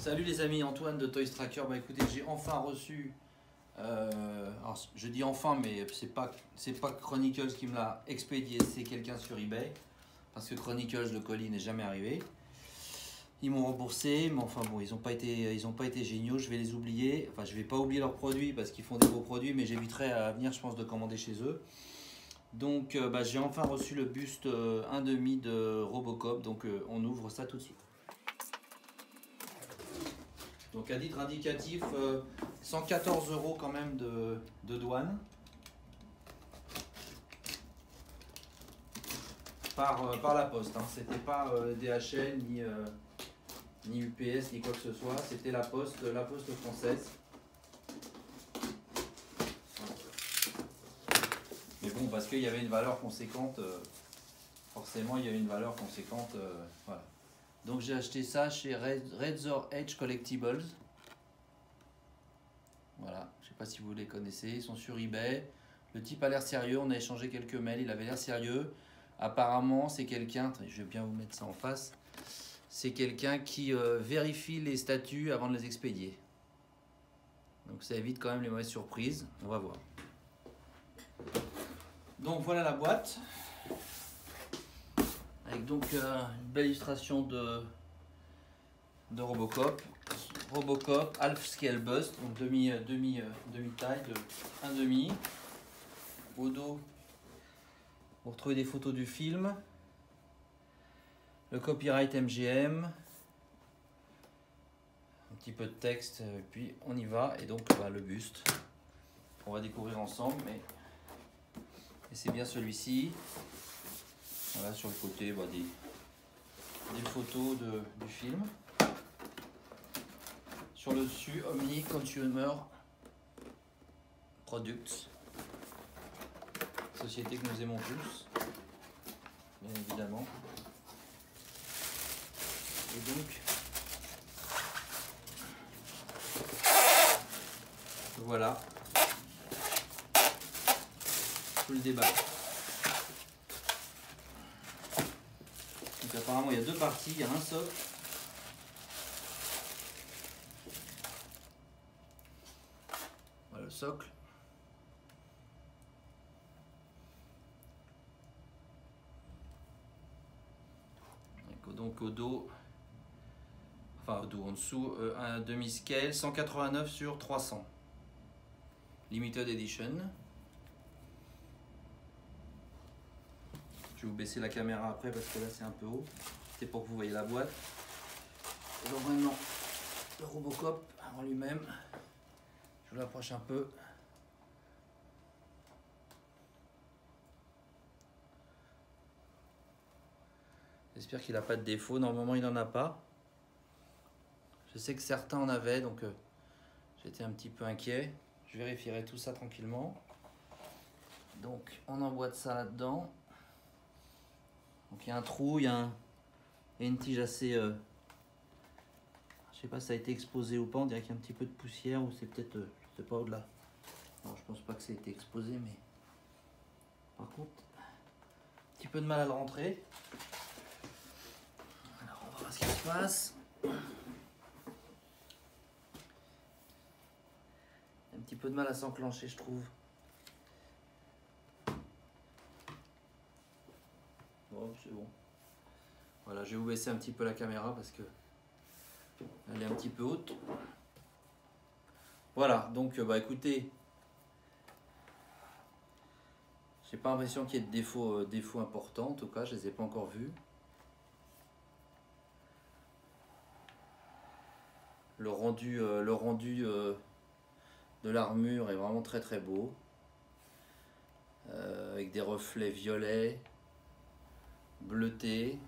Salut les amis, Antoine de Toys Tracker. Bah écoutez, j'ai enfin reçu, alors je dis enfin, mais c'est pas Chronicles qui me l'a expédié, c'est quelqu'un sur eBay, parce que Chronicles, le colis n'est jamais arrivé. Ils m'ont remboursé, mais enfin bon, ils ont pas été géniaux. Je vais les oublier. Enfin, je vais pas oublier leurs produits parce qu'ils font des beaux produits, mais j'éviterai à venir, je pense, de commander chez eux. Donc, bah, j'ai enfin reçu le buste 1,5 de Robocop. Donc, on ouvre ça tout de suite. Donc, à titre indicatif, 114 € quand même de douane. Par la poste. Hein. C'était pas DHL ni UPS ni quoi que ce soit. C'était la poste française. Mais bon, parce qu'il y avait une valeur conséquente. Forcément, il y avait une valeur conséquente. Voilà. Donc j'ai acheté ça chez Razor Edge Collectibles. Voilà, je ne sais pas si vous les connaissez, ils sont sur eBay. Le type a l'air sérieux, on a échangé quelques mails, il avait l'air sérieux. Apparemment, c'est quelqu'un, je vais bien vous mettre ça en face, c'est quelqu'un qui vérifie les statuts avant de les expédier. Donc ça évite quand même les mauvaises surprises, on va voir. Donc voilà la boîte. Avec donc une belle illustration de Robocop. Robocop Half Scale Bust, donc demi taille de 1,5. Au dos, vous retrouvez des photos du film, le copyright MGM, un petit peu de texte, et puis on y va. Et donc bah, le buste, on va découvrir ensemble, mais et c'est bien celui-ci. Voilà, sur le côté, bah, des photos du film. Sur le dessus, Omni Consumer Products, société que nous aimons tous, bien évidemment. Et donc, voilà, tout le débat. Donc apparemment, il y a deux parties, il y a un socle. Voilà le socle. Donc au dos, enfin au dos en dessous, un demi-scale, 189 sur 300. Limited Edition. Je vais vous baisser la caméra après parce que là c'est un peu haut. C'est pour que vous voyez la boîte. Et donc maintenant, le Robocop en lui-même. Je vous l'approche un peu. J'espère qu'il n'a pas de défaut. Normalement, il n'en a pas. Je sais que certains en avaient, donc j'étais un petit peu inquiet. Je vérifierai tout ça tranquillement. Donc, on emboîte ça là-dedans. Donc, il y a un trou, il y a une tige assez... je sais pas si ça a été exposé ou pas. On dirait qu'il y a un petit peu de poussière ou c'est peut-être... je sais pas au-delà. Alors, je pense pas que ça a été exposé, mais... Par contre, un petit peu de mal à le rentrer. Alors, on va voir ce qui se passe. Un petit peu de mal à s'enclencher, je trouve. Bon, c'est bon. Voilà, je vais vous baisser un petit peu la caméra parce que elle est un petit peu haute. Voilà, donc bah écoutez, j'ai pas l'impression qu'il y ait de défauts importants. En tout cas, je les ai pas encore vus. Le rendu de l'armure est vraiment très très beau, avec des reflets violets, bleutés,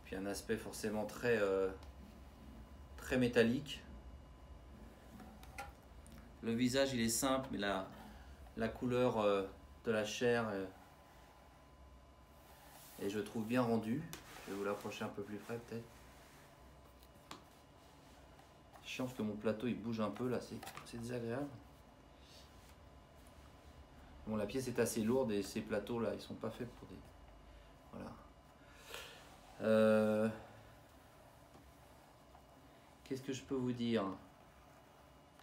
puis un aspect forcément très métallique. Le visage il est simple, mais la couleur de la chair est je trouve bien rendue. Je vais vous l'approcher un peu plus près peut-être. Chiant parce que mon plateau il bouge un peu là, c'est désagréable. Bon, la pièce est assez lourde et ces plateaux là ils sont pas faits pour des... Voilà. Qu'est-ce que je peux vous dire?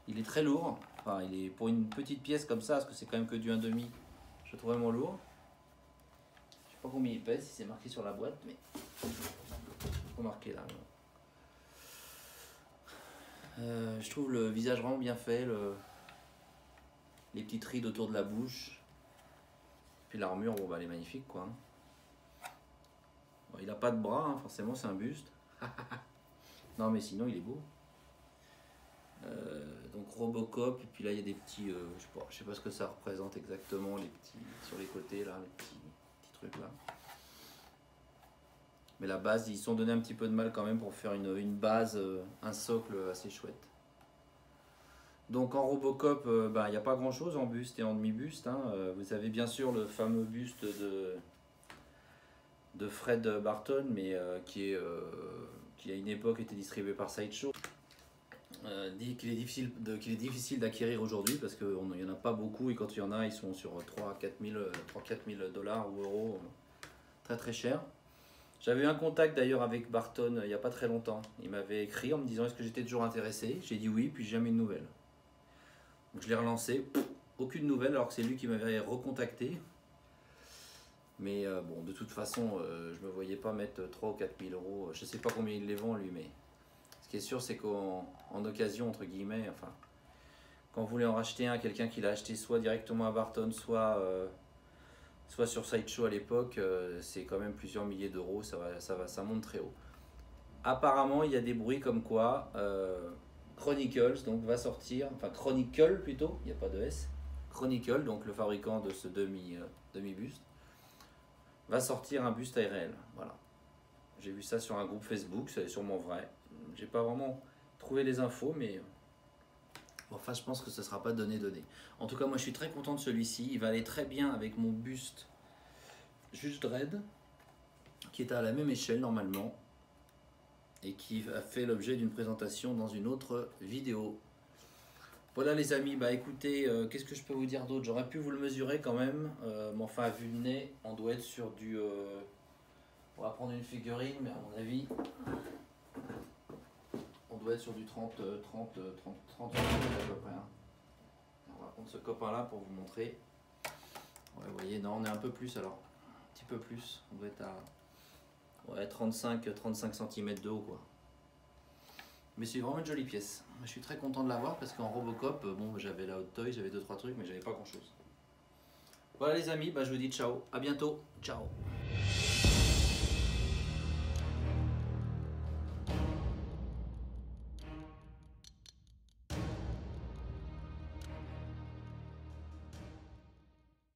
Il est très lourd. Enfin, il est pour une petite pièce comme ça, parce que c'est quand même que du 1,5, je le trouve vraiment lourd. Je sais pas combien il pèse, si c'est marqué sur la boîte, mais faut marquer là. Je trouve le visage vraiment bien fait, les petites rides autour de la bouche. Puis l'armure, bon bah elle est magnifique quoi. Bon, il a pas de bras, hein, forcément c'est un buste. Non mais sinon il est beau. Donc Robocop, et puis là il y a des petits, je sais pas ce que ça représente exactement, les petits sur les côtés là, les petits trucs là. Mais la base, ils se sont donné un petit peu de mal quand même pour faire une base, un socle assez chouette. Donc en Robocop, il n'y a pas grand chose en buste et en demi-buste. Hein. Vous avez bien sûr le fameux buste de Fred Barton, mais qui à une époque était distribué par Sideshow. Dit qu'il est difficile d'acquérir aujourd'hui parce qu'il n'y en a pas beaucoup, et quand il y en a, ils sont sur 3-4 000 dollars ou euros, très très cher. J'avais eu un contact d'ailleurs avec Barton il n'y a pas très longtemps. Il m'avait écrit en me disant est-ce que j'étais toujours intéressé. J'ai dit oui, puis jamais de nouvelles. Donc je l'ai relancé, aucune nouvelle alors que c'est lui qui m'avait recontacté. Mais bon, de toute façon, je me voyais pas mettre 3 ou 4 000 euros. Je sais pas combien il les vend lui, mais ce qui est sûr, c'est qu'en occasion, entre guillemets, enfin, quand vous voulez en racheter un, quelqu'un qui l'a acheté soit directement à Barton, soit sur Sideshow à l'époque, c'est quand même plusieurs milliers d'euros, ça monte très haut. Apparemment, il y a des bruits comme quoi Chronicles donc, va sortir, enfin Chronicle plutôt, il n'y a pas de S, Chronicle, donc le fabricant de ce demi-buste, va sortir un buste ARL. Voilà. J'ai vu ça sur un groupe Facebook, c'est sûrement vrai. J'ai pas vraiment trouvé les infos, mais enfin, je pense que ce ne sera pas donné. En tout cas, moi, je suis très content de celui-ci. Il va aller très bien avec mon buste Judge Dredd, qui est à la même échelle normalement, et qui a fait l'objet d'une présentation dans une autre vidéo. Voilà les amis, bah écoutez, qu'est-ce que je peux vous dire d'autre? J'aurais pu vous le mesurer quand même, mais enfin, vu le nez, on doit être sur du... on va prendre une figurine, mais à mon avis... On doit être sur du 30 cm à peu près. Hein. On va prendre ce copain-là pour vous montrer. Ouais, vous voyez, non, on est un peu plus alors. Un petit peu plus. On doit être à 35 cm de haut, quoi. Mais c'est vraiment une jolie pièce. Je suis très content de l'avoir parce qu'en Robocop, bon, j'avais la Hot Toy, j'avais 2-3 trucs, mais j'avais pas grand-chose. Voilà les amis, bah, je vous dis ciao. À bientôt. Ciao.